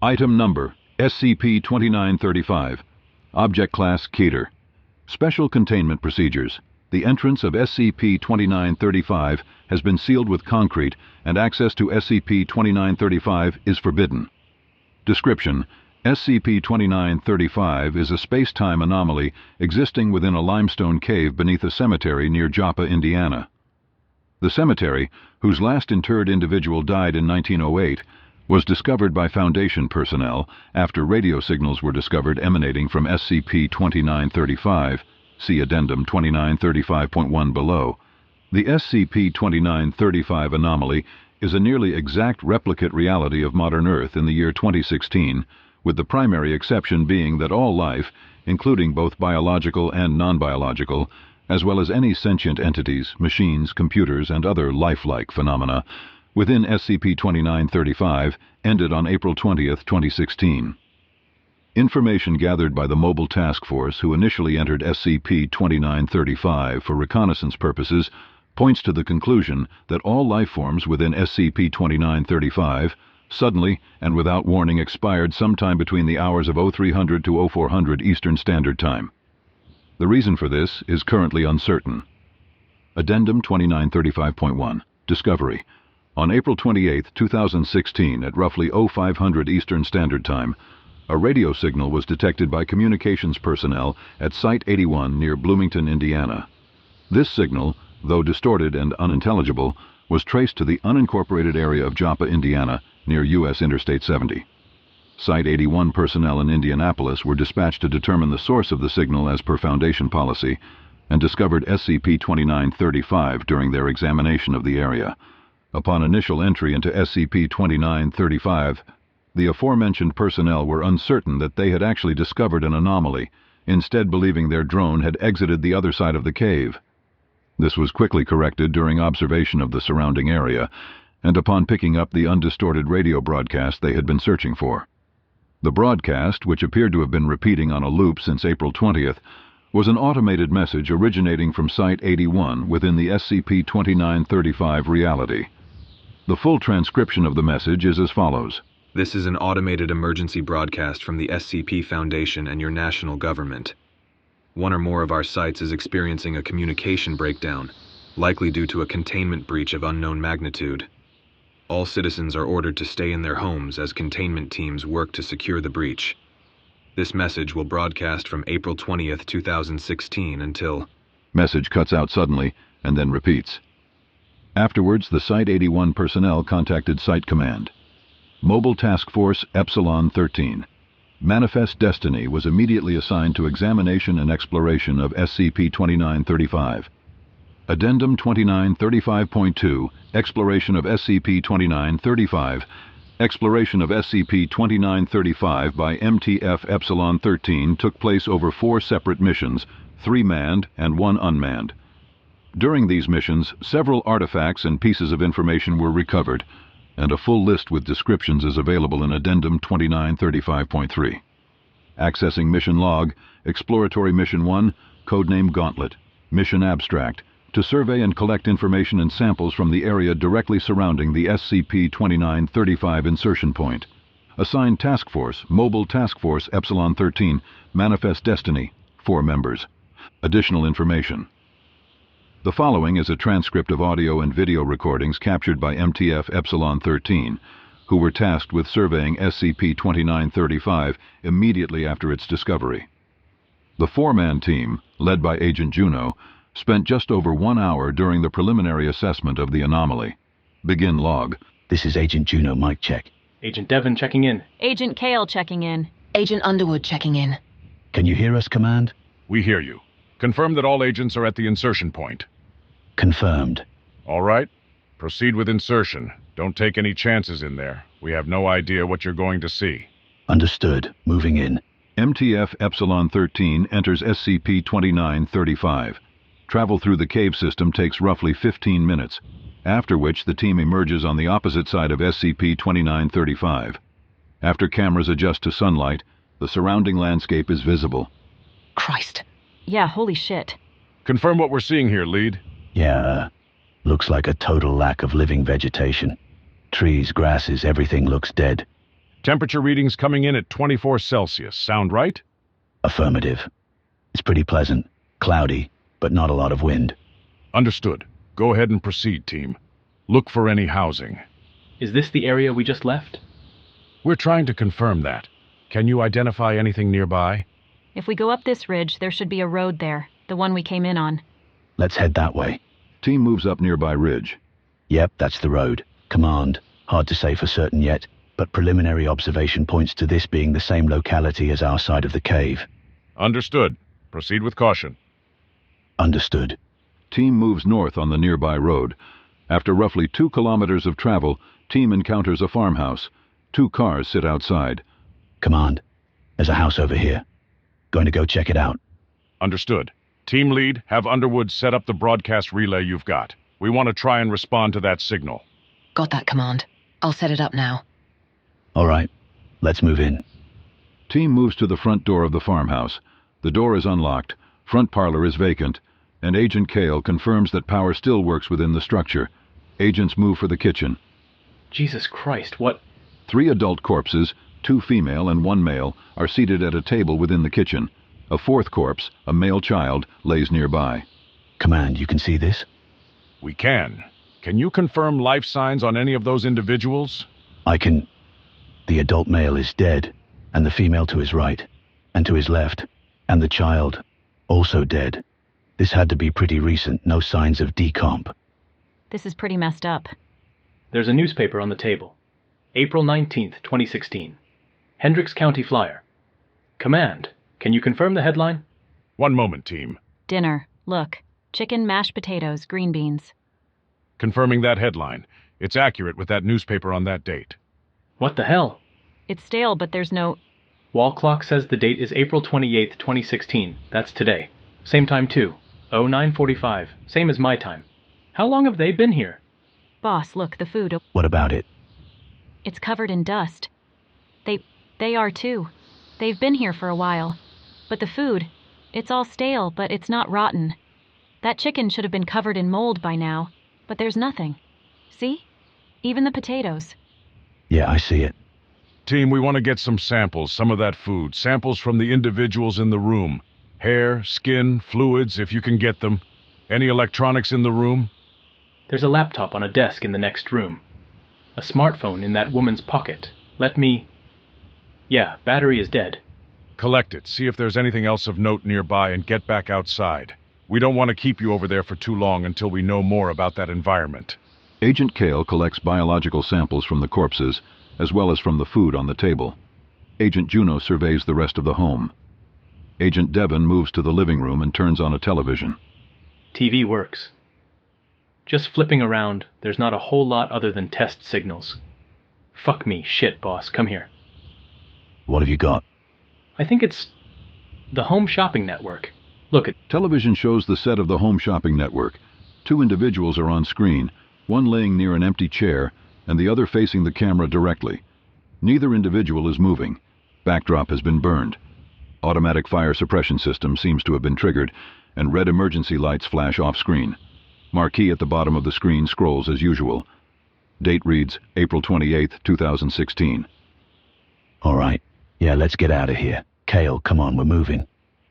Item Number SCP-2935. Object Class Keter. Special Containment Procedures. The entrance of SCP-2935 has been sealed with concrete, and access to SCP-2935 is forbidden. Description: SCP-2935 is a space-time anomaly existing within a limestone cave beneath a cemetery near Joppa, Indiana. The cemetery, whose last interred individual died in 1908, was discovered by Foundation personnel after radio signals were discovered emanating from SCP-2935. See Addendum 2935.1 below. The SCP-2935 anomaly is a nearly exact replicate reality of modern Earth in the year 2016, with the primary exception being that all life, including both biological and non-biological, as well as any sentient entities, machines, computers, and other lifelike phenomena, within SCP-2935 ended on April 20, 2016. Information gathered by the Mobile Task Force, who initially entered SCP-2935 for reconnaissance purposes, points to the conclusion that all life forms within SCP-2935 suddenly and without warning expired sometime between the hours of 0300 to 0400 Eastern Standard Time. The reason for this is currently uncertain. Addendum 2935.1. Discovery. On April 28, 2016, at roughly 0500 Eastern Standard Time, a radio signal was detected by communications personnel at Site 81 near Bloomington, Indiana. This signal, though distorted and unintelligible, was traced to the unincorporated area of Joppa, Indiana, near U.S. Interstate 70. Site 81 personnel in Indianapolis were dispatched to determine the source of the signal as per Foundation policy, and discovered SCP-2935 during their examination of the area. Upon initial entry into SCP-2935, the aforementioned personnel were uncertain that they had actually discovered an anomaly, instead believing their drone had exited the other side of the cave. This was quickly corrected during observation of the surrounding area, and upon picking up the undistorted radio broadcast they had been searching for. The broadcast, which appeared to have been repeating on a loop since April 20th, was an automated message originating from Site 81 within the SCP-2935 reality. The full transcription of the message is as follows. This is an automated emergency broadcast from the SCP Foundation and your national government. One or more of our sites is experiencing a communication breakdown, likely due to a containment breach of unknown magnitude. All citizens are ordered to stay in their homes as containment teams work to secure the breach. This message will broadcast from April 20th, 2016 until... Message cuts out suddenly and then repeats. Afterwards, the Site 81 personnel contacted Site Command. Mobile Task Force Epsilon 13. Manifest Destiny was immediately assigned to examination and exploration of SCP-2935. Addendum 2935.2. Exploration of SCP-2935. Exploration of SCP-2935 by MTF Epsilon 13 took place over 4 separate missions, 3 manned and 1 unmanned. During these missions, several artifacts and pieces of information were recovered, and a full list with descriptions is available in Addendum 2935.3. Accessing Mission Log, Exploratory Mission 1, Codename Gauntlet. Mission Abstract: to survey and collect information and samples from the area directly surrounding the SCP-2935 insertion point. Assigned Task Force, Mobile Task Force Epsilon 13, Manifest Destiny, 4 members. Additional information. The following is a transcript of audio and video recordings captured by MTF Epsilon 13, who were tasked with surveying SCP-2935 immediately after its discovery. The 4-man team, led by Agent Juno, spent just over 1 hour during the preliminary assessment of the anomaly. Begin log. This is Agent Juno, mic check. Agent Devon checking in. Agent Kale checking in. Agent Underwood checking in. Can you hear us, Command? We hear you. Confirm that all agents are at the insertion point. Confirmed. All right. Proceed with insertion. Don't take any chances in there. We have no idea what you're going to see. Understood. Moving in. MTF Epsilon 13 enters SCP-2935. Travel through the cave system takes roughly 15 minutes, after which the team emerges on the opposite side of SCP-2935. After cameras adjust to sunlight, the surrounding landscape is visible. Christ. Yeah, holy shit. Confirm what we're seeing here, Lead. Yeah, looks like a total lack of living vegetation. Trees, grasses, everything looks dead. Temperature readings coming in at 24 Celsius. Sound right? Affirmative. It's pretty pleasant. Cloudy, but not a lot of wind. Understood. Go ahead and proceed, team. Look for any housing. Is this the area we just left? We're trying to confirm that. Can you identify anything nearby? If we go up this ridge, there should be a road there, the one we came in on. Let's head that way. Team moves up nearby ridge. Yep, that's the road. Command. Hard to say for certain yet, but preliminary observation points to this being the same locality as our side of the cave. Understood. Proceed with caution. Understood. Team moves north on the nearby road. After roughly 2 kilometers of travel, team encounters a farmhouse. 2 cars sit outside. Command. There's a house over here. Going to go check it out. Understood. Team lead, have Underwood set up the broadcast relay you've got. We want to try and respond to that signal. Got that, Command. I'll set it up now. All right. Let's move in. Team moves to the front door of the farmhouse. The door is unlocked, front parlor is vacant, and Agent Kale confirms that power still works within the structure. Agents move for the kitchen. Jesus Christ, what? 3 adult corpses, 2 female and 1 male, are seated at a table within the kitchen. A 4th corpse, a male child, lays nearby. Command, you can see this? We can. Can you confirm life signs on any of those individuals? I can... The adult male is dead, and the female to his right, and to his left, and the child, also dead. This had to be pretty recent, no signs of decomp. This is pretty messed up. There's a newspaper on the table. April 19th, 2016. Hendricks County Flyer. Command, can you confirm the headline? One moment, team. Dinner. Look. Chicken, mashed potatoes, green beans. Confirming that headline. It's accurate with that newspaper on that date. What the hell? It's stale, but there's no... Wall clock says the date is April 28th, 2016. That's today. Same time too. 09:45. Same as my time. How long have they been here? Boss, look, the food. What about it? It's covered in dust. They are too. They've been here for a while. But the food, it's all stale, but it's not rotten. That chicken should have been covered in mold by now, but there's nothing. See? Even the potatoes. Yeah, I see it. Team, we want to get some samples, some of that food. Samples from the individuals in the room. Hair, skin, fluids, if you can get them. Any electronics in the room? There's a laptop on a desk in the next room. A smartphone in that woman's pocket. Let me... Yeah, battery is dead. Collect it, see if there's anything else of note nearby, and get back outside. We don't want to keep you over there for too long until we know more about that environment. Agent Kale collects biological samples from the corpses, as well as from the food on the table. Agent Juno surveys the rest of the home. Agent Devon moves to the living room and turns on a television. TV works. Just flipping around, there's not a whole lot other than test signals. Fuck me, shit, boss, come here. What have you got? I think it's... the Home Shopping Network. Look, Television shows the set of the Home Shopping Network. 2 individuals are on screen, one laying near an empty chair, and the other facing the camera directly. Neither individual is moving. Backdrop has been burned. Automatic fire suppression system seems to have been triggered, and red emergency lights flash off-screen. Marquee at the bottom of the screen scrolls as usual. Date reads April 28, 2016. All right. Yeah, let's get out of here. Kale, come on, we're moving.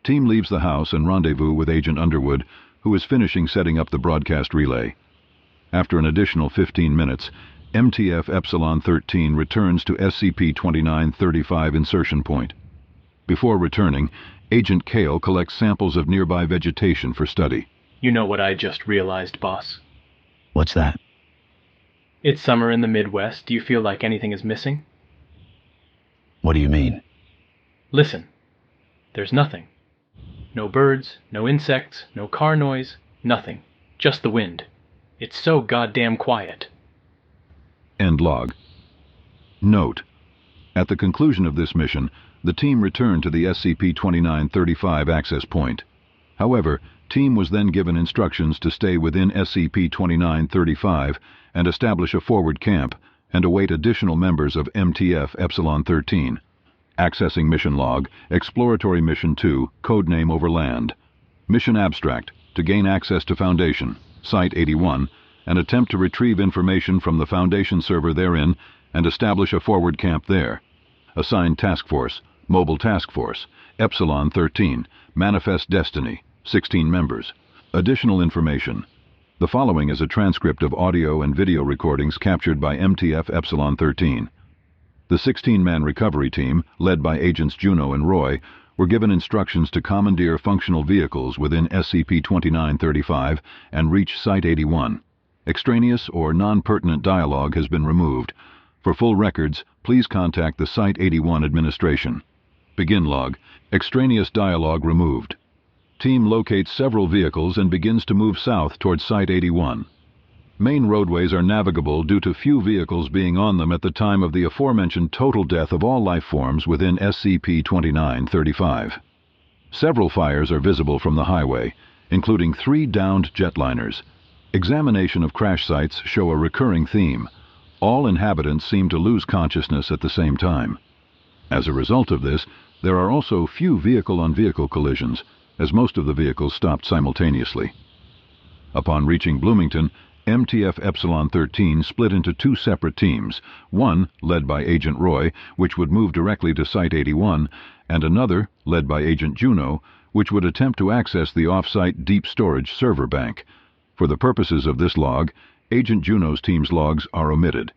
Team leaves the house and rendezvous with Agent Underwood, who is finishing setting up the broadcast relay. After an additional 15 minutes, MTF Epsilon 13 returns to SCP-2935 insertion point. Before returning, Agent Kale collects samples of nearby vegetation for study. you know what I just realized, boss. What's that? It's summer in the Midwest. Do you feel like anything is missing? What do you mean? Listen. There's nothing. No birds, no insects, no car noise, nothing. Just the wind. It's so goddamn quiet. End log. Note: at the conclusion of this mission, the team returned to the SCP-2935 access point. However, team was then given instructions to stay within SCP-2935 and establish a forward camp and await additional members of MTF Epsilon 13. Accessing mission log, Exploratory Mission 2, codename Overland. Mission abstract: to gain access to Foundation, Site 81, and attempt to retrieve information from the Foundation server therein and establish a forward camp there. Assigned Task Force, Mobile Task Force, Epsilon 13, Manifest Destiny, 16 members. Additional information. The following is a transcript of audio and video recordings captured by MTF Epsilon 13. The 16-man recovery team, led by Agents Juno and Roy, were given instructions to commandeer functional vehicles within SCP-2935 and reach Site 81. Extraneous or non-pertinent dialogue has been removed. For full records, please contact the Site 81 administration. Begin log. Extraneous dialogue removed. Team locates several vehicles and begins to move south towards Site 81. Main roadways are navigable due to few vehicles being on them at the time of the aforementioned total death of all life forms within SCP-2935. Several fires are visible from the highway, including 3 downed jetliners. Examination of crash sites show a recurring theme. All inhabitants seem to lose consciousness at the same time. As a result of this, there are also few vehicle-on-vehicle collisions, as most of the vehicles stopped simultaneously. Upon reaching Bloomington, MTF Epsilon 13 split into 2 separate teams, one led by Agent Roy, which would move directly to Site 81, and another, led by Agent Juno, which would attempt to access the off-site deep storage server bank. For the purposes of this log, Agent Juno's team's logs are omitted.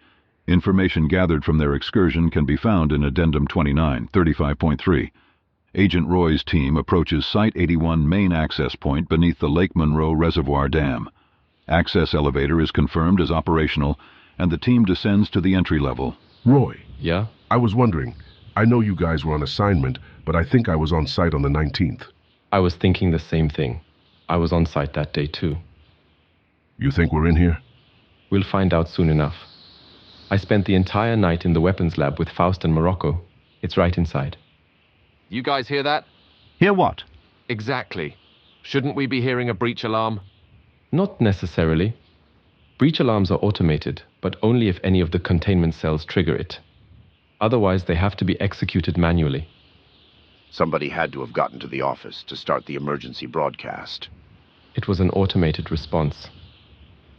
Information gathered from their excursion can be found in Addendum 2935.3. Agent Roy's team approaches Site 81 main access point beneath the Lake Monroe Reservoir Dam. Access elevator is confirmed as operational, and the team descends to the entry level. Roy. Yeah? I was wondering. I know you guys were on assignment, but I think I was on site on the 19th. I was thinking the same thing. I was on site that day too. You think we're in here? We'll find out soon enough. I spent the entire night in the weapons lab with Faust and Morocco. It's right inside. You guys hear that? Hear what? Exactly. Shouldn't we be hearing a breach alarm? Not necessarily. Breach alarms are automated, but only if any of the containment cells trigger it. Otherwise, they have to be executed manually. Somebody had to have gotten to the office to start the emergency broadcast. It was an automated response.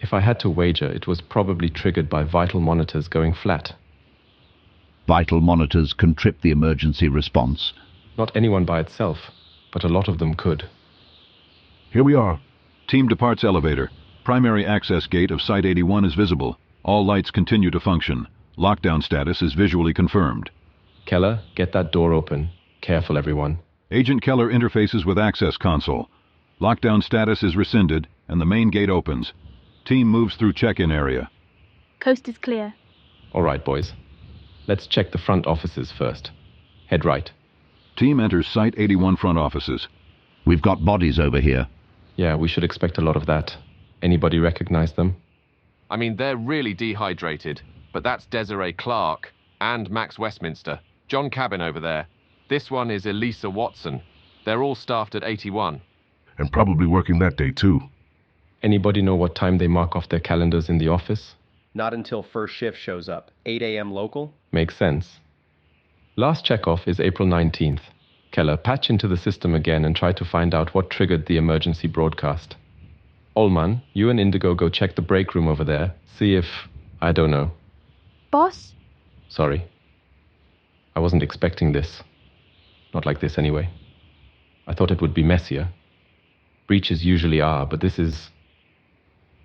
If I had to wager, it was probably triggered by vital monitors going flat. Vital monitors can trip the emergency response. Not anyone by itself, but a lot of them could. Here we are. Team departs elevator. Primary access gate of Site 81 is visible. All lights continue to function. Lockdown status is visually confirmed. Keller, get that door open. Careful, everyone. Agent Keller interfaces with access console. Lockdown status is rescinded, and the main gate opens. Team moves through check-in area. Coast is clear. All right, boys. Let's check the front offices first. Head right. Team enters Site 81 front offices. We've got bodies over here. Yeah, we should expect a lot of that. Anybody recognize them? I mean, they're really dehydrated, but that's Desiree Clark and Max Westminster. John Cabin over there. This one is Elisa Watson. They're all staffed at 81. And probably working that day too. Anybody know what time they mark off their calendars in the office? Not until first shift shows up. 8 a.m. local? Makes sense. Last checkoff is April 19th. Keller, patch into the system again and try to find out what triggered the emergency broadcast. Ullman, you and Indigo go check the break room over there. See if... I don't know. Boss? Sorry. I wasn't expecting this. Not like this anyway. I thought it would be messier. Breaches usually are, but this is...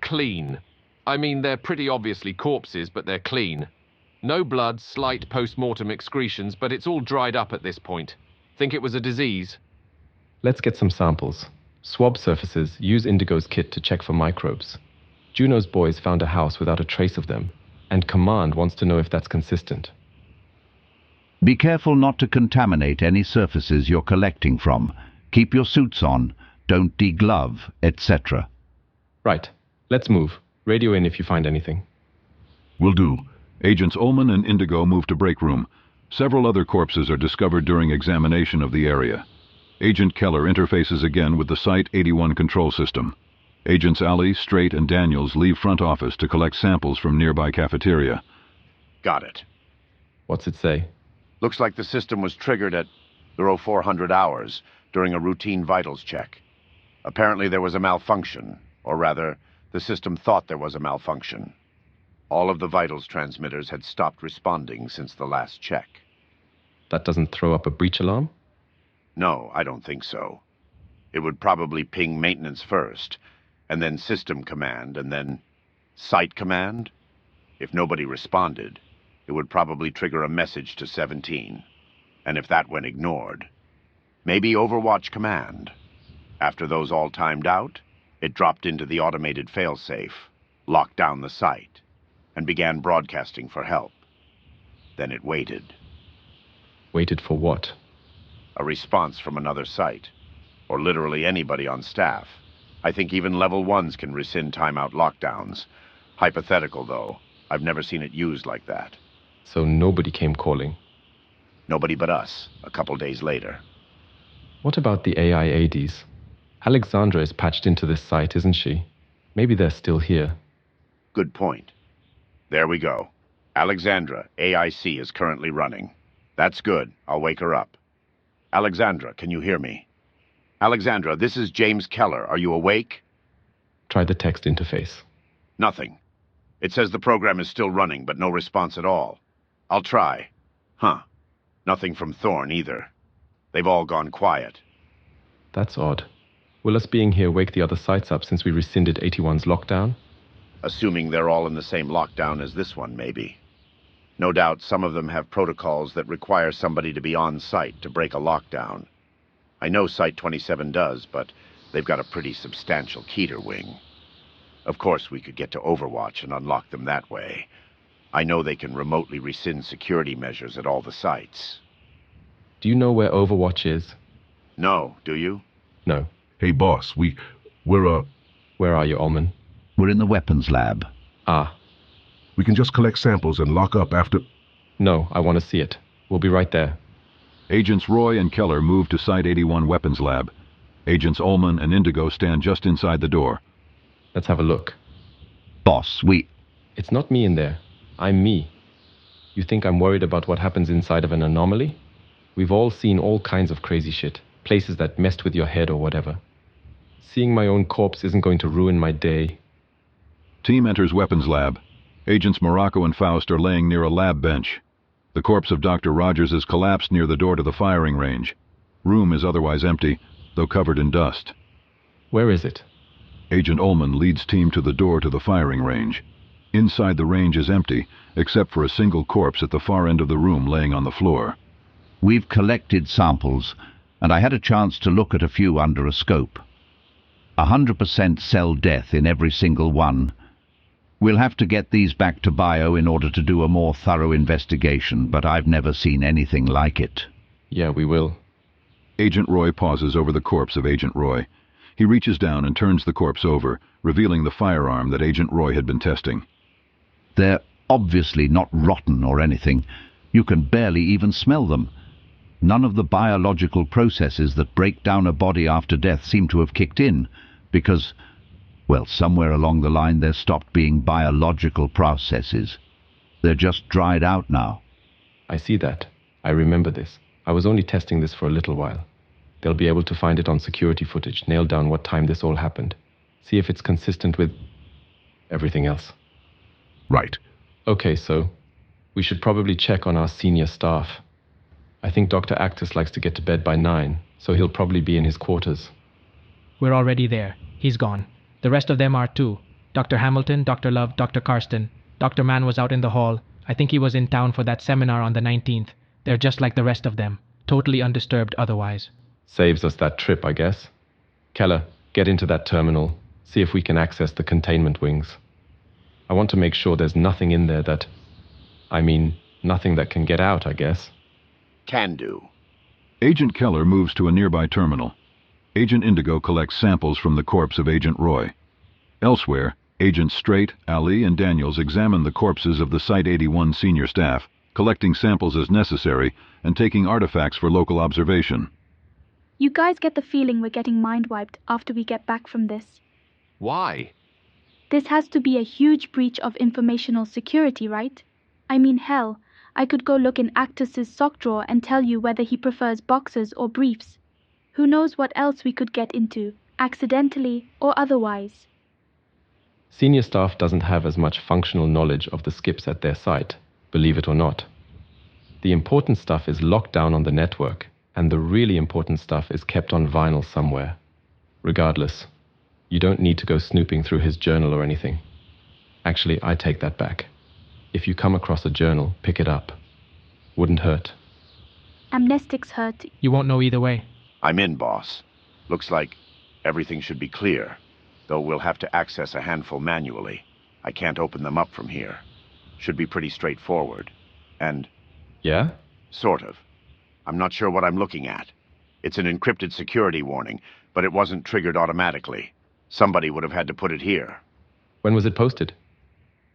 Clean. I mean, they're pretty obviously corpses, but they're clean. No blood, slight post-mortem excretions, but it's all dried up at this point. Think it was a disease? Let's get some samples. Swab surfaces, use Indigo's kit to check for microbes. Juno's boys found a house without a trace of them, and Command wants to know if that's consistent. Be careful not to contaminate any surfaces you're collecting from. Keep your suits on, don't deglove, etc. Right. Let's move. Radio in if you find anything. Will do. Agents Ullman and Indigo move to break room. Several other corpses are discovered during examination of the area. Agent Keller interfaces again with the Site 81 control system. Agents Alley, Strait, and Daniels leave front office to collect samples from nearby cafeteria. Got it. What's it say? Looks like the system was triggered at 0400 hours during a routine vitals check. Apparently there was a malfunction, or rather, the system thought there was a malfunction. All of the vitals transmitters had stopped responding since the last check. That doesn't throw up a breach alarm? No, I don't think so. It would probably ping maintenance first, and then system command, and then site command. If nobody responded, it would probably trigger a message to 17. And if that went ignored, maybe Overwatch command. After those all timed out, it dropped into the automated failsafe, locked down the site, and began broadcasting for help. Then it waited. Waited for what? A response from another site, or literally anybody on staff. I think even level 1s can rescind timeout lockdowns. Hypothetical, though. I've never seen it used like that. So nobody came calling? Nobody but us, a couple days later. What about the AI ADs? Alexandra is patched into this site, isn't she? Maybe they're still here. Good point. There we go. Alexandra, AIC, is currently running. That's good. I'll wake her up. Alexandra, can you hear me? Alexandra, this is James Keller. Are you awake? Try the text interface. Nothing. It says the program is still running, but no response at all. I'll try. Huh. Nothing from Thorne either. They've all gone quiet. That's odd. Will us being here wake the other sites up since we rescinded 81's lockdown? Assuming they're all in the same lockdown as this one, maybe. No doubt some of them have protocols that require somebody to be on site to break a lockdown. I know Site 27 does, but they've got a pretty substantial Keter wing. Of course, we could get to Overwatch and unlock them that way. I know they can remotely rescind security measures at all the sites. Do you know where Overwatch is? No, do you? No. Hey, boss, we're, Where are you, Ullman? We're in the weapons lab. Ah. We can just collect samples and lock up after... No, I want to see it. We'll be right there. Agents Roy and Keller move to Site 81 Weapons Lab. Agents Ullman and Indigo stand just inside the door. Let's have a look. Boss, It's not me in there. I'm me. You think I'm worried about what happens inside of an anomaly? We've all seen all kinds of crazy shit. Places that messed with your head or whatever. Seeing my own corpse isn't going to ruin my day. Team enters Weapons Lab. Agents Morocco and Faust are laying near a lab bench. The corpse of Dr. Rogers is collapsed near the door to the firing range. Room is otherwise empty, though covered in dust. Where is it? Agent Ullman leads team to the door to the firing range. Inside the range is empty, except for a single corpse at the far end of the room laying on the floor. We've collected samples, and I had a chance to look at a few under a scope. 100% cell death in every single one. We'll have to get these back to Bio in order to do a more thorough investigation, but I've never seen anything like it. Yeah, we will. Agent Roy pauses over the corpse of Agent Roy. He reaches down and turns the corpse over, revealing the firearm that Agent Roy had been testing. They're obviously not rotten or anything. You can barely even smell them. None of the biological processes that break down a body after death seem to have kicked in, because, well, somewhere along the line there stopped being biological processes. They're just dried out now. I see that. I remember this. I was only testing this for a little while. They'll be able to find it on security footage, nail down what time this all happened. See if it's consistent with everything else. Right. Okay, so we should probably check on our senior staff. I think Dr. Actus likes to get to bed by 9, so he'll probably be in his quarters. We're already there. He's gone. The rest of them are too. Dr. Hamilton, Dr. Love, Dr. Karsten. Dr. Mann was out in the hall. I think he was in town for that seminar on the 19th. They're just like the rest of them. Totally undisturbed otherwise. Saves us that trip, I guess. Keller, get into that terminal. See if we can access the containment wings. I want to make sure there's nothing in there that... nothing that can get out, I guess. Can do. Agent Keller moves to a nearby terminal. Agent Indigo collects samples from the corpse of Agent Roy. Elsewhere, Agents Strait, Ali, and Daniels examine the corpses of the Site 81 senior staff, collecting samples as necessary and taking artifacts for local observation. You guys get the feeling we're getting mind-wiped after we get back from this. Why? This has to be a huge breach of informational security, right? I mean, hell, I could go look in Actus's sock drawer and tell you whether he prefers boxers or briefs. Who knows what else we could get into, accidentally or otherwise. Senior staff doesn't have as much functional knowledge of the skips at their site, believe it or not. The important stuff is locked down on the network, and the really important stuff is kept on vinyl somewhere. Regardless, you don't need to go snooping through his journal or anything. Actually, I take that back. If you come across a journal, pick it up. Wouldn't hurt. Amnestics hurt. You won't know either way. I'm in, boss. Looks like everything should be clear, though we'll have to access a handful manually. I can't open them up from here. Should be pretty straightforward. And... Yeah? Sort of. I'm not sure what I'm looking at. It's an encrypted security warning, but it wasn't triggered automatically. Somebody would have had to put it here. When was it posted?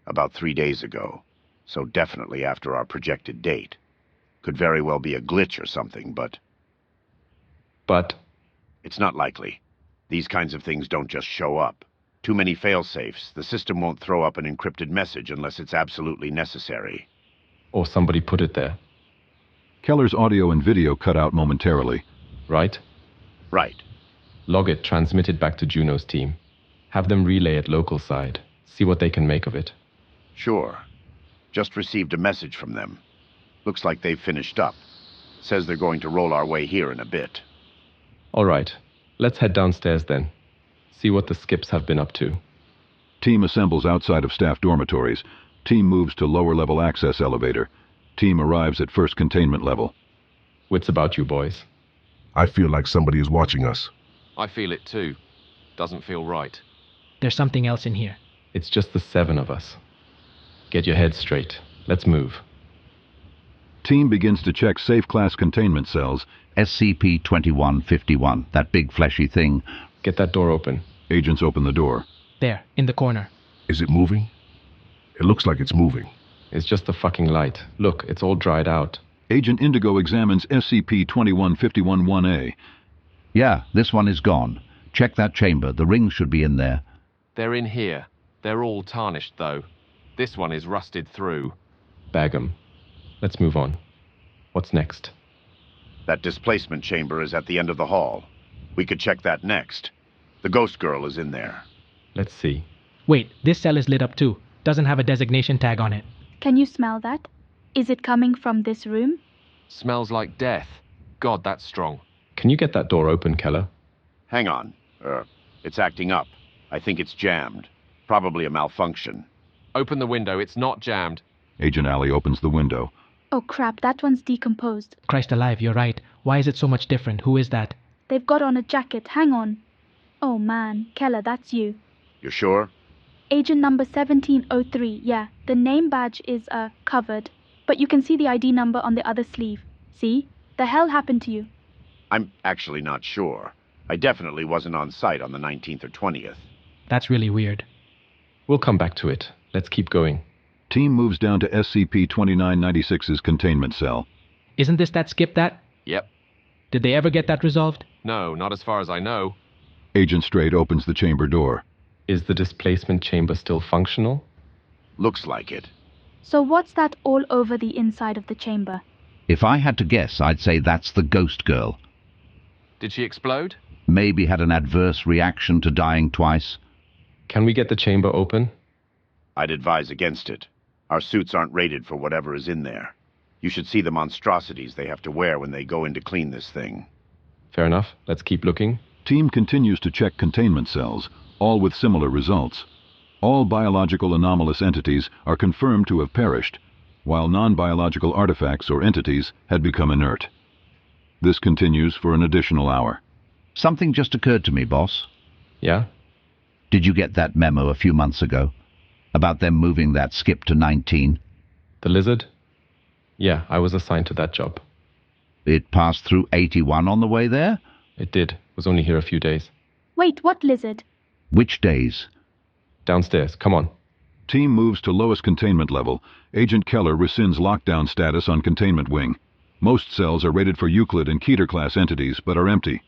About 3 days ago. So definitely after our projected date. Could very well be a glitch or something, but... But? It's not likely. These kinds of things don't just show up. Too many fail-safes. The system won't throw up an encrypted message unless it's absolutely necessary. Or somebody put it there. Keller's audio and video cut out momentarily. Right? Right. Log it, transmit it back to Juno's team. Have them relay it local side. See what they can make of it. Sure. Just received a message from them. Looks like they've finished up. Says they're going to roll our way here in a bit. All right. Let's head downstairs then. See what the skips have been up to. Team assembles outside of staff dormitories. Team moves to lower-level access elevator. Team arrives at first containment level. Wits about you, boys. I feel like somebody is watching us. I feel it too. Doesn't feel right. There's something else in here. It's just the 7 of us. Get your heads straight. Let's move. Team begins to check safe class containment cells. SCP-2951, that big fleshy thing. Get that door open. Agents open the door. There, in the corner. Is it moving? It looks like it's moving. It's just the fucking light. Look, it's all dried out. Agent Indigo examines SCP-21511-A. Yeah, this one is gone. Check that chamber. The rings should be in there. They're in here. They're all tarnished, though. This one is rusted through. Bag 'em. Let's move on. What's next? That displacement chamber is at the end of the hall. We could check that next. The ghost girl is in there. Let's see. Wait, this cell is lit up too. Doesn't have a designation tag on it. Can you smell that? Is it coming from this room? Smells like death. God, that's strong. Can you get that door open, Keller? Hang on. It's acting up. I think it's jammed. Probably a malfunction. Open the window. It's not jammed. Agent Alley opens the window. Oh crap, that one's decomposed. Christ alive, you're right. Why is it so much different? Who is that? They've got on a jacket. Hang on. Oh man, Keller, that's you. You sure? Agent number 1703, yeah. The name badge is, covered. But you can see the ID number on the other sleeve. See? The hell happened to you? I'm actually not sure. I definitely wasn't on site on the 19th or 20th. That's really weird. We'll come back to it. Let's keep going. Team moves down to SCP-2996's containment cell. Isn't this that skip that? Yep. Did they ever get that resolved? No, not as far as I know. Agent Straight opens the chamber door. Is the displacement chamber still functional? Looks like it. So what's that all over the inside of the chamber? If I had to guess, I'd say that's the ghost girl. Did she explode? Maybe had an adverse reaction to dying twice. Can we get the chamber open? I'd advise against it. Our suits aren't rated for whatever is in there. You should see the monstrosities they have to wear when they go in to clean this thing. Fair enough. Let's keep looking. Team continues to check containment cells, all with similar results. All biological anomalous entities are confirmed to have perished, while non-biological artifacts or entities had become inert. This continues for an additional hour. Something just occurred to me, boss. Yeah? Did you get that memo a few months ago? About them moving that skip to 19? The lizard? Yeah, I was assigned to that job. It passed through 81 on the way there? It did. Was only here a few days. Wait, what lizard? Which days? Downstairs. Come on. Team moves to lowest containment level. Agent Keller rescinds lockdown status on containment wing. Most cells are rated for Euclid and Keter class entities, but are empty.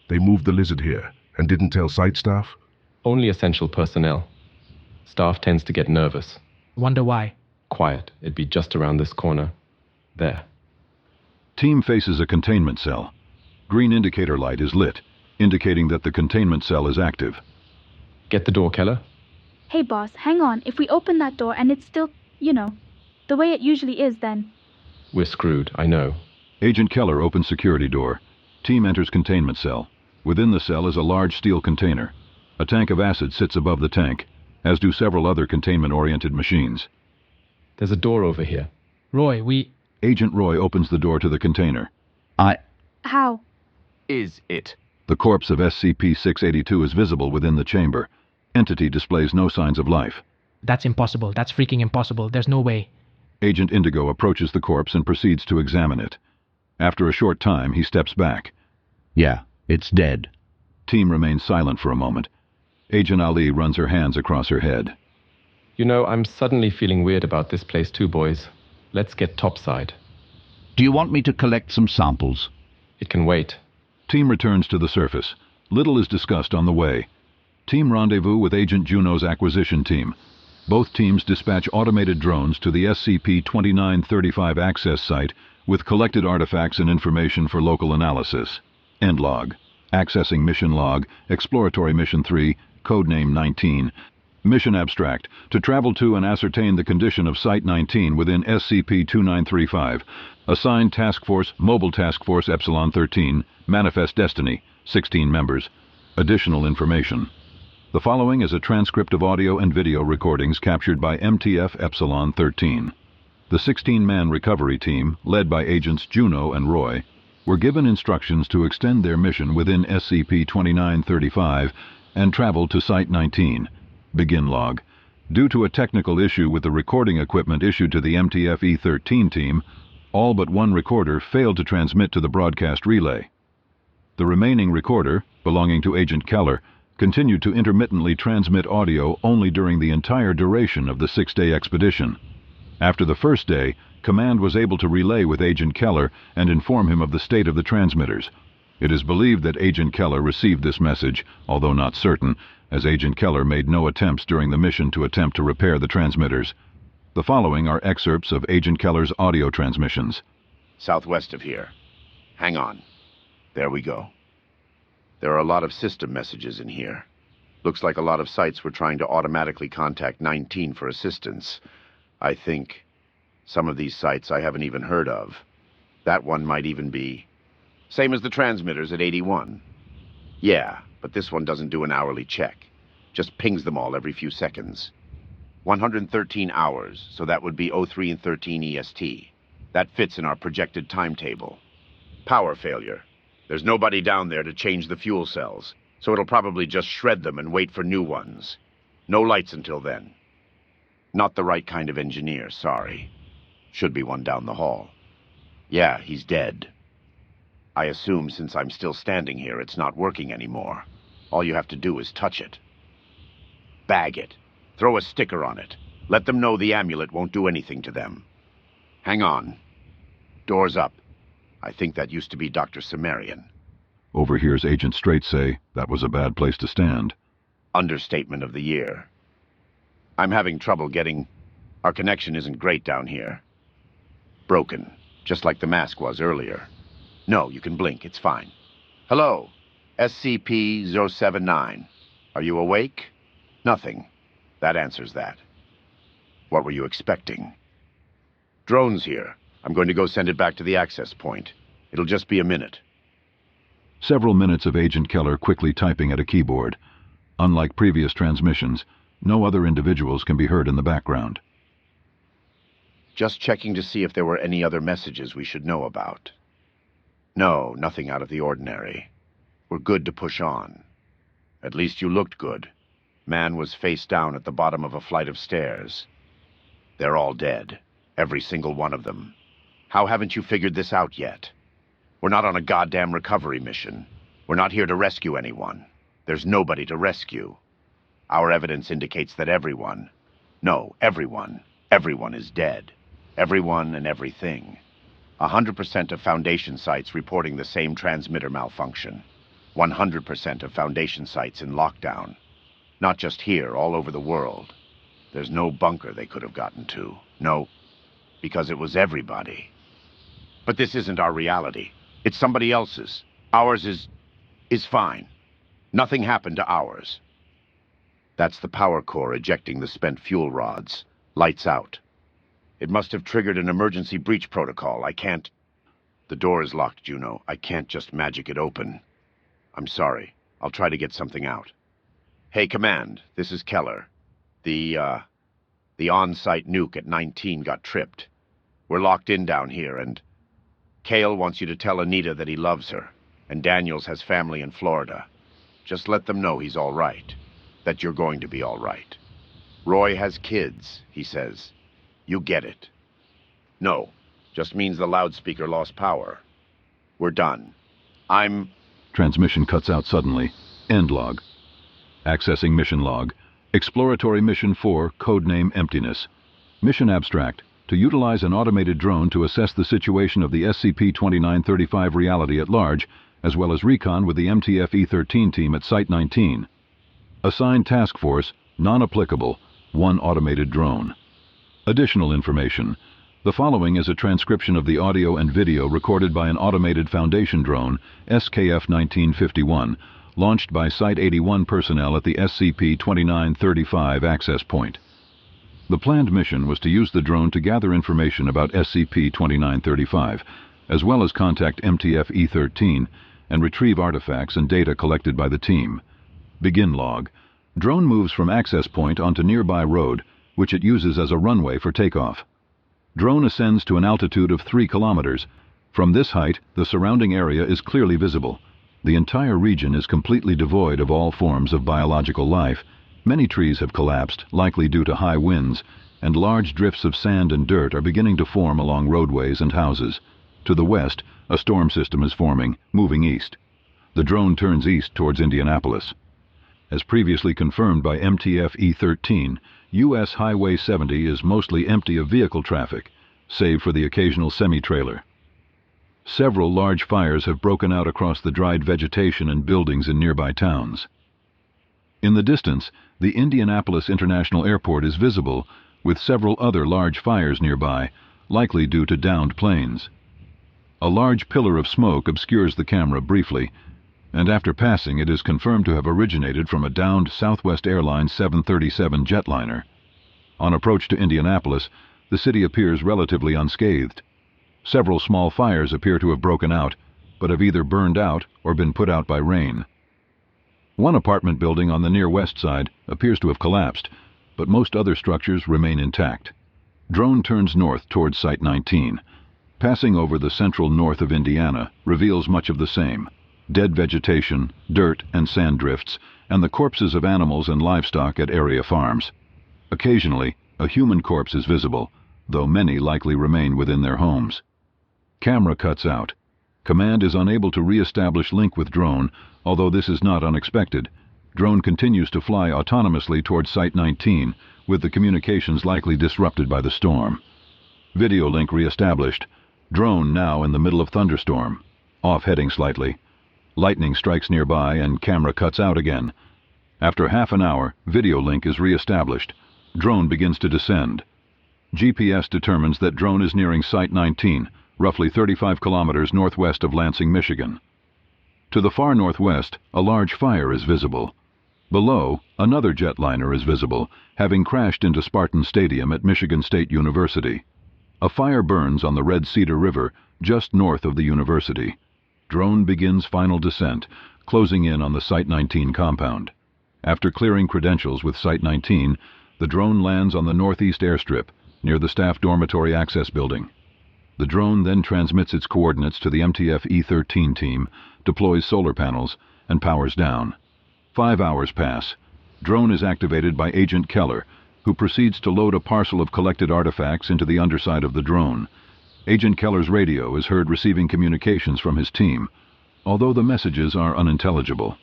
They moved the lizard here and didn't tell site staff? Only essential personnel. Staff tends to get nervous. Wonder why. Quiet. It'd be just around this corner. There. Team faces a containment cell. Green indicator light is lit, indicating that the containment cell is active. Get the door, Keller. Hey boss, hang on. If we open that door and it's still, the way it usually is, then... We're screwed, I know. Agent Keller opens security door. Team enters containment cell. Within the cell is a large steel container. A tank of acid sits above the tank, as do several other containment-oriented machines. There's a door over here. Roy, Agent Roy opens the door to the container. How? Is it? The corpse of SCP-682 is visible within the chamber. Entity displays no signs of life. That's impossible. That's freaking impossible. There's no way. Agent Indigo approaches the corpse and proceeds to examine it. After a short time, he steps back. Yeah, it's dead. Team remains silent for a moment. Agent Ali runs her hands across her head. You know, I'm suddenly feeling weird about this place too, boys. Let's get topside. Do you want me to collect some samples? It can wait. Team returns to the surface. Little is discussed on the way. Team rendezvous with Agent Juno's acquisition team. Both teams dispatch automated drones to the SCP-2935 access site with collected artifacts and information for local analysis. End log. Accessing mission log, exploratory mission 3, codename 19. Mission abstract, to travel to and ascertain the condition of Site 19 within SCP-2935. Assigned Task Force, Mobile Task Force Epsilon 13, Manifest Destiny, 16 members. Additional information. The following is a transcript of audio and video recordings captured by MTF Epsilon 13. The 16-man recovery team, led by Agents Juno and Roy, were given instructions to extend their mission within SCP-2935 and travel to Site 19. Begin log. Due to a technical issue with the recording equipment issued to the MTF E-13 team, all but one recorder failed to transmit to the broadcast relay. The remaining recorder, belonging to Agent Keller, continued to intermittently transmit audio only during the entire duration of the 6-day expedition. After the first day, Command was able to relay with Agent Keller and inform him of the state of the transmitters. It is believed that Agent Keller received this message, although not certain, as Agent Keller made no attempts during the mission to attempt to repair the transmitters. The following are excerpts of Agent Keller's audio transmissions. Southwest of here. Hang on. There we go. There are a lot of system messages in here. Looks like a lot of sites were trying to automatically contact 19 for assistance. I think some of these sites I haven't even heard of. That one might even be... Same as the transmitters at 81. Yeah, but this one doesn't do an hourly check. Just pings them all every few seconds. 113 hours, so that would be 03 and 13 EST. That fits in our projected timetable. Power failure. There's nobody down there to change the fuel cells, so it'll probably just shred them and wait for new ones. No lights until then. Not the right kind of engineer, sorry. Should be one down the hall. Yeah, he's dead. I assume since I'm still standing here, it's not working anymore. All you have to do is touch it. Bag it. Throw a sticker on it. Let them know the amulet won't do anything to them. Hang on. Door's up. I think that used to be Dr. Sumerian. Overhears Agent Straight say, that was a bad place to stand. Understatement of the year. I'm having trouble getting... Our connection isn't great down here. Broken, just like the mask was earlier. No, you can blink, it's fine. Hello, SCP-079. Are you awake? Nothing. That answers that. What were you expecting? Drone's here. I'm going to go send it back to the access point. It'll just be a minute. Several minutes of Agent Keller quickly typing at a keyboard. Unlike previous transmissions, no other individuals can be heard in the background. Just checking to see if there were any other messages we should know about. No, nothing out of the ordinary. We're good to push on. At least you looked good. Man was face down at the bottom of a flight of stairs. They're all dead. Every single one of them. How haven't you figured this out yet? We're not on a goddamn recovery mission. We're not here to rescue anyone. There's nobody to rescue. Our evidence indicates that everyone is dead. Everyone and everything. 100% of Foundation sites reporting the same transmitter malfunction. 100% of Foundation sites in lockdown. Not just here, all over the world. There's no bunker they could have gotten to. No, because it was everybody. But this isn't our reality. It's somebody else's. Ours is fine. Nothing happened to ours. That's the power core ejecting the spent fuel rods. Lights out. It must have triggered an emergency breach protocol. I can't... The door is locked, Juno. I can't just magic it open. I'm sorry. I'll try to get something out. Hey, Command, this is Keller. The on-site nuke at 19 got tripped. We're locked in down here, and Cale wants you to tell Anita that he loves her, and Daniels has family in Florida. Just let them know he's all right, that you're going to be all right. Roy has kids, he says. You get it. No, just means the loudspeaker lost power. We're done. Transmission cuts out suddenly. End log. Accessing mission log. Exploratory Mission 4, codename Emptiness. Mission abstract. To utilize an automated drone to assess the situation of the SCP-2935 reality at large, as well as recon with the MTF-E13 team at Site 19. Assigned task force, non-applicable, 1 automated drone. Additional information. The following is a transcription of the audio and video recorded by an automated Foundation drone, SKF-1951, launched by Site 81 personnel at the SCP-2935 access point. The planned mission was to use the drone to gather information about SCP-2935, as well as contact MTF-E13 and retrieve artifacts and data collected by the team. Begin log. Drone moves from access point onto nearby road, which it uses as a runway for takeoff. Drone ascends to an altitude of 3 kilometers. From this height, the surrounding area is clearly visible. The entire region is completely devoid of all forms of biological life. Many trees have collapsed, likely due to high winds, and large drifts of sand and dirt are beginning to form along roadways and houses. To the west, a storm system is forming, moving east. The drone turns east towards Indianapolis. As previously confirmed by MTF-E13, U.S. Highway 70 is mostly empty of vehicle traffic, save for the occasional semi-trailer. Several large fires have broken out across the dried vegetation and buildings in nearby towns. In the distance, the Indianapolis International Airport is visible, with several other large fires nearby, likely due to downed planes. A large pillar of smoke obscures the camera briefly, and after passing it is confirmed to have originated from a downed Southwest Airlines 737 jetliner. On approach to Indianapolis, the city appears relatively unscathed. Several small fires appear to have broken out, but have either burned out or been put out by rain. One apartment building on the near west side appears to have collapsed, but most other structures remain intact. Drone turns north towards Site 19. Passing over the central north of Indiana reveals much of the same: dead vegetation, dirt and sand drifts, and the corpses of animals and livestock at area farms. Occasionally, a human corpse is visible, though many likely remain within their homes. Camera cuts out. Command is unable to re-establish link with drone, although this is not unexpected. Drone continues to fly autonomously towards Site 19, with the communications likely disrupted by the storm. Video link re-established. Drone now in the middle of thunderstorm. Off-heading slightly. Lightning strikes nearby and camera cuts out again. After half an hour, video link is re-established. Drone begins to descend. GPS determines that drone is nearing Site 19, roughly 35 kilometers northwest of Lansing, Michigan. To the far northwest, a large fire is visible. Below, another jetliner is visible, having crashed into Spartan Stadium at Michigan State University. A fire burns on the Red Cedar River, just north of the university. Drone begins final descent, closing in on the Site 19 compound. After clearing credentials with Site 19, the drone lands on the northeast airstrip, near the staff dormitory access building. The drone then transmits its coordinates to the MTF-E13 team, deploys solar panels, and powers down. 5 hours pass. Drone is activated by Agent Keller, who proceeds to load a parcel of collected artifacts into the underside of the drone. Agent Keller's radio is heard receiving communications from his team, although the messages are unintelligible.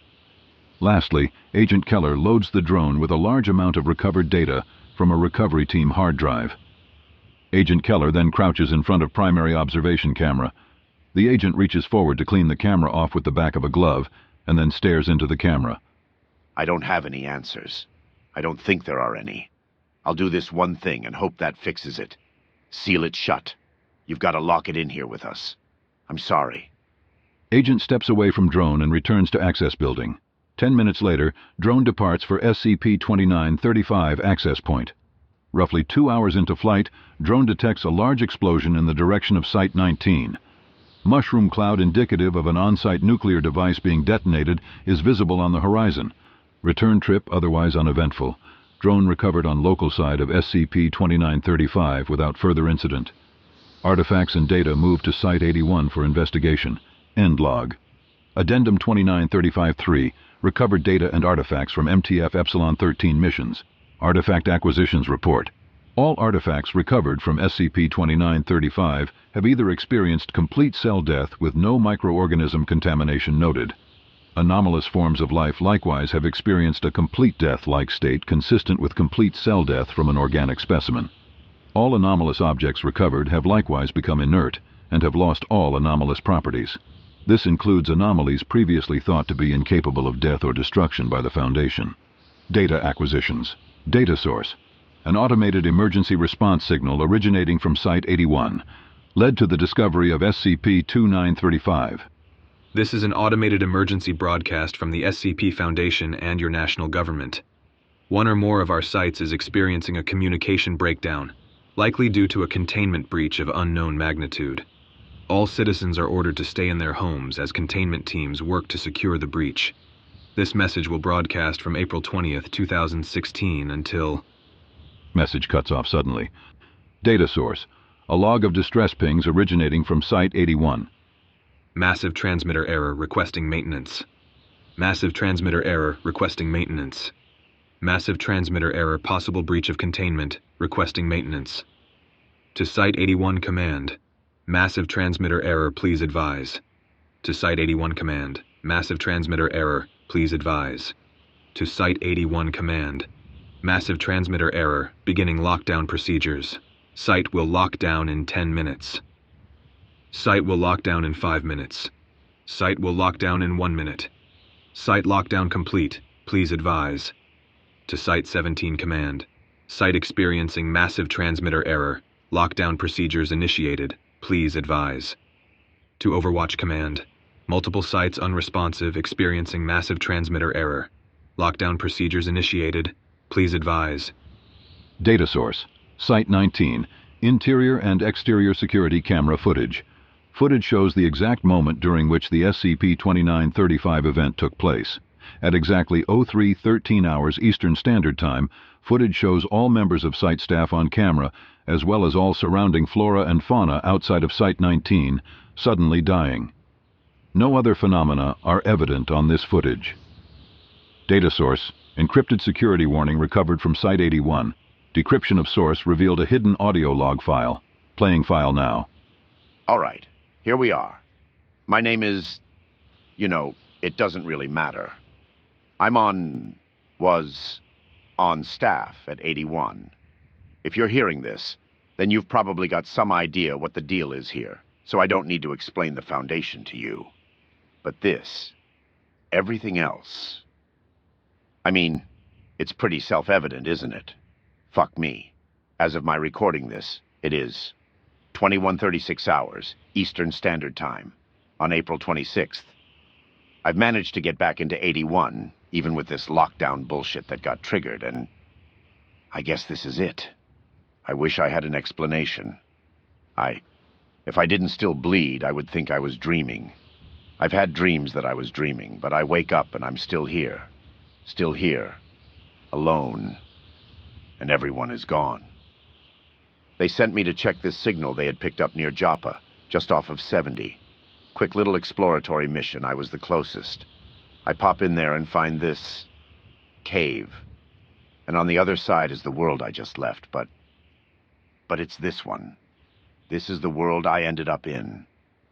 Lastly, Agent Keller loads the drone with a large amount of recovered data from a recovery team hard drive. Agent Keller then crouches in front of primary observation camera. The agent reaches forward to clean the camera off with the back of a glove, and then stares into the camera. I don't have any answers. I don't think there are any. I'll do this one thing and hope that fixes it. Seal it shut. You've got to lock it in here with us. I'm sorry. Agent steps away from drone and returns to access building. 10 minutes later, drone departs for SCP-2935 access point. Roughly 2 hours into flight, drone detects a large explosion in the direction of Site 19. Mushroom cloud indicative of an on-site nuclear device being detonated is visible on the horizon. Return trip otherwise uneventful. Drone recovered on local side of SCP-2935 without further incident. Artifacts and data moved to Site 81 for investigation. End log. Addendum 2935-3. Recovered data and artifacts from MTF Epsilon 13 missions. Artifact Acquisitions Report. All artifacts recovered from SCP-2935 have either experienced complete cell death with no microorganism contamination noted. Anomalous forms of life likewise have experienced a complete death-like state consistent with complete cell death from an organic specimen. All anomalous objects recovered have likewise become inert and have lost all anomalous properties. This includes anomalies previously thought to be incapable of death or destruction by the Foundation. Data acquisitions. Data source. An automated emergency response signal originating from Site 81 led to the discovery of SCP-2935. This is an automated emergency broadcast from the SCP Foundation and your national government. One or more of our sites is experiencing a communication breakdown, likely due to a containment breach of unknown magnitude. All citizens are ordered to stay in their homes as containment teams work to secure the breach. This message will broadcast from April 20th, 2016 until... Message cuts off suddenly. Data source. A log of distress pings originating from Site 81. Massive transmitter error requesting maintenance. Massive transmitter error requesting maintenance. Massive transmitter error possible breach of containment requesting maintenance. To Site 81 command. Massive transmitter error please advise. To Site 81 command. Massive transmitter error please advise. To Site 81 command. Massive transmitter error beginning lockdown procedures. Site will lock down in 10 minutes. Site will lock down in 5 minutes. Site will lock down in 1 minute. Site lockdown complete. Please advise. To Site 17 command. Site experiencing massive transmitter error. Lockdown procedures initiated. Please advise. To Overwatch command. Multiple sites unresponsive experiencing massive transmitter error. Lockdown procedures initiated. Please advise. Data source. Site 19. Interior and exterior security camera footage. Footage shows the exact moment during which the SCP-2935 event took place. At exactly 03:13 hours Eastern Standard Time, footage shows all members of Site staff on camera, as well as all surrounding flora and fauna outside of Site 19, suddenly dying. No other phenomena are evident on this footage. Data source. Encrypted security warning recovered from Site 81. Decryption of source revealed a hidden audio log file. Playing file now. All right, here we are. My name is... it doesn't really matter. was on staff at 81. If you're hearing this, then you've probably got some idea what the deal is here, so I don't need to explain the Foundation to you. But this, everything else... it's pretty self-evident, isn't it? Fuck me. As of my recording this, it is 21:36 hours, Eastern Standard Time, on April 26th. I've managed to get back into 81, even with this lockdown bullshit that got triggered, and I guess this is it. I wish I had an explanation. If I didn't still bleed, I would think I was dreaming. I've had dreams that I was dreaming, but I wake up and I'm still here. Still here. Alone. And everyone is gone. They sent me to check this signal they had picked up near Joppa, just off of 70. Quick little exploratory mission, I was the closest. I pop in there and find this... cave. And on the other side is the world I just left, but it's this one. This is the world I ended up in.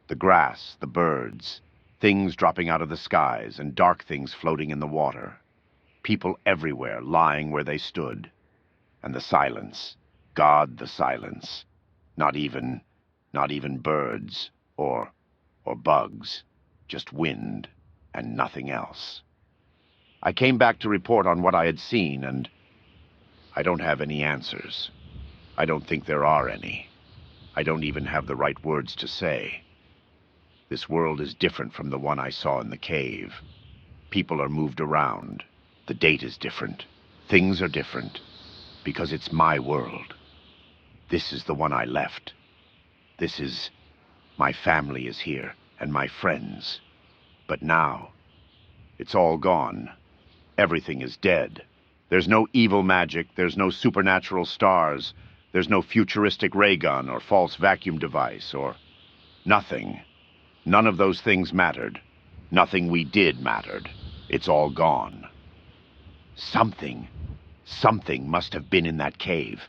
The grass, the birds, things dropping out of the skies, and dark things floating in the water. People everywhere lying where they stood. And the silence. God, the silence. Not even birds or bugs. Just wind and nothing else. I came back to report on what I had seen, and I don't have any answers. I don't think there are any. I don't even have the right words to say. This world is different from the one I saw in the cave. People are moved around. The date is different. Things are different. because it's my world. This is the one I left. This is... my family is here, and my friends. But now, it's all gone. Everything is dead. There's no evil magic, there's no supernatural stars, there's no futuristic ray gun or false vacuum device, or... nothing. None of those things mattered. Nothing we did mattered. It's all gone. Something must have been in that cave.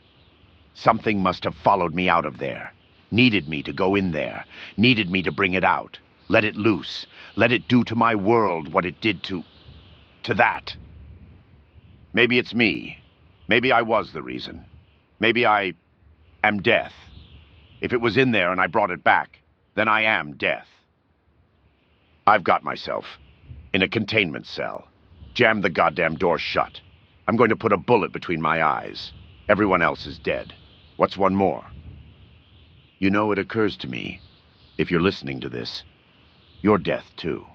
Something must have followed me out of there. Needed me to go in there. Needed me to bring it out. Let it loose. Let it do to my world what it did to that. Maybe it's me. Maybe I was the reason. Maybe I am death. If it was in there and I brought it back, then I am death. I've got myself in a containment cell. Jammed the goddamn door shut. I'm going to put a bullet between my eyes. Everyone else is dead. What's one more? You know, it occurs to me, if you're listening to this, you're death too.